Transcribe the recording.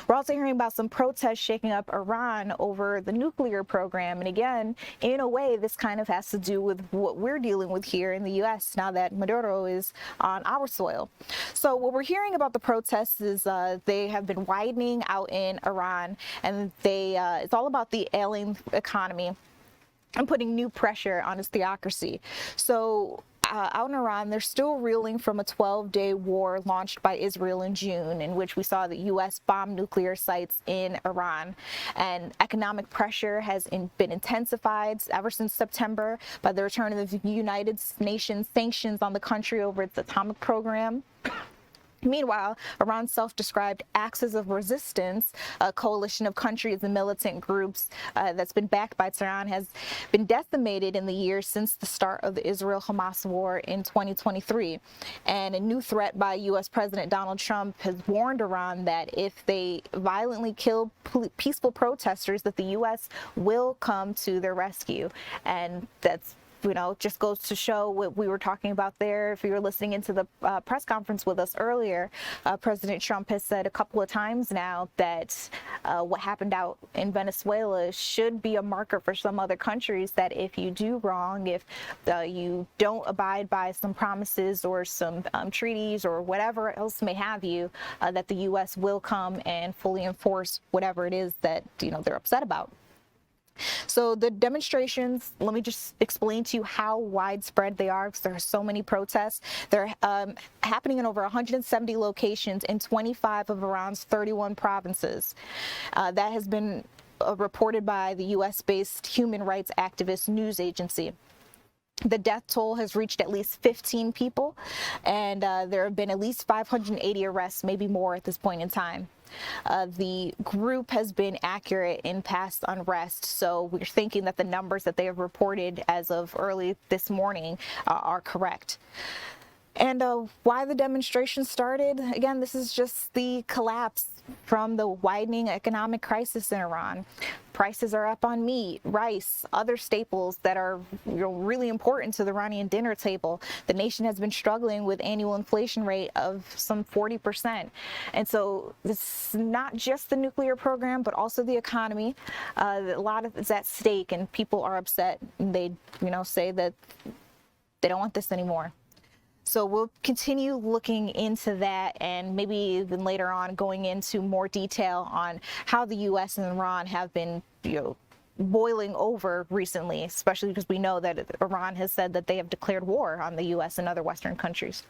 We're also hearing about some protests shaking up Iran over the nuclear program. And again, in a way, this kind of has to do with what we're dealing with here in the U.S. now that Maduro is on our soil. So what we're hearing about the protests is they have been widening out in Iran, and it's all about the ailing economy and putting new pressure on its theocracy. So out in Iran, they're still reeling from a 12-day war launched by Israel in June, in which we saw the U.S. bomb nuclear sites in Iran. And economic pressure has been intensified ever since September by the return of the United Nations sanctions on the country over its atomic program. Meanwhile, Iran's self-described Axis of Resistance, a coalition of countries and militant groups that's been backed by Tehran, has been decimated in the years since the start of the Israel-Hamas war in 2023. And a new threat by U.S. President Donald Trump has warned Iran that if they violently kill peaceful protesters, that the U.S. will come to their rescue. And that's just goes to show what we were talking about there. If you were listening into the press conference with us earlier, President Trump has said a couple of times now that what happened out in Venezuela should be a marker for some other countries, that if you do wrong, if you don't abide by some promises or some treaties or whatever else may have you, that the U.S. will come and fully enforce whatever it is that they're upset about. So the demonstrations, let me just explain to you how widespread they are, because there are so many protests. They're happening in over 170 locations in 25 of Iran's 31 provinces. That has been reported by the U.S.-based human rights activist news agency. The death toll has reached at least 15 people, and there have been at least 580 arrests, maybe more at this point in time. The group has been accurate in past unrest, so we're thinking that the numbers that they have reported as of early this morning are correct. And why the demonstration started? Again, this is just the collapse from the widening economic crisis in Iran. Prices are up on meat, rice, other staples that are really important to the Iranian dinner table. The nation has been struggling with annual inflation rate of some 40%. And so this is not just the nuclear program, but also the economy. A lot of it's at stake, and people are upset. And they, say that they don't want this anymore. So we'll continue looking into that, and maybe even later on going into more detail on how the U.S. and Iran have been, boiling over recently, especially because we know that Iran has said that they have declared war on the U.S. and other Western countries.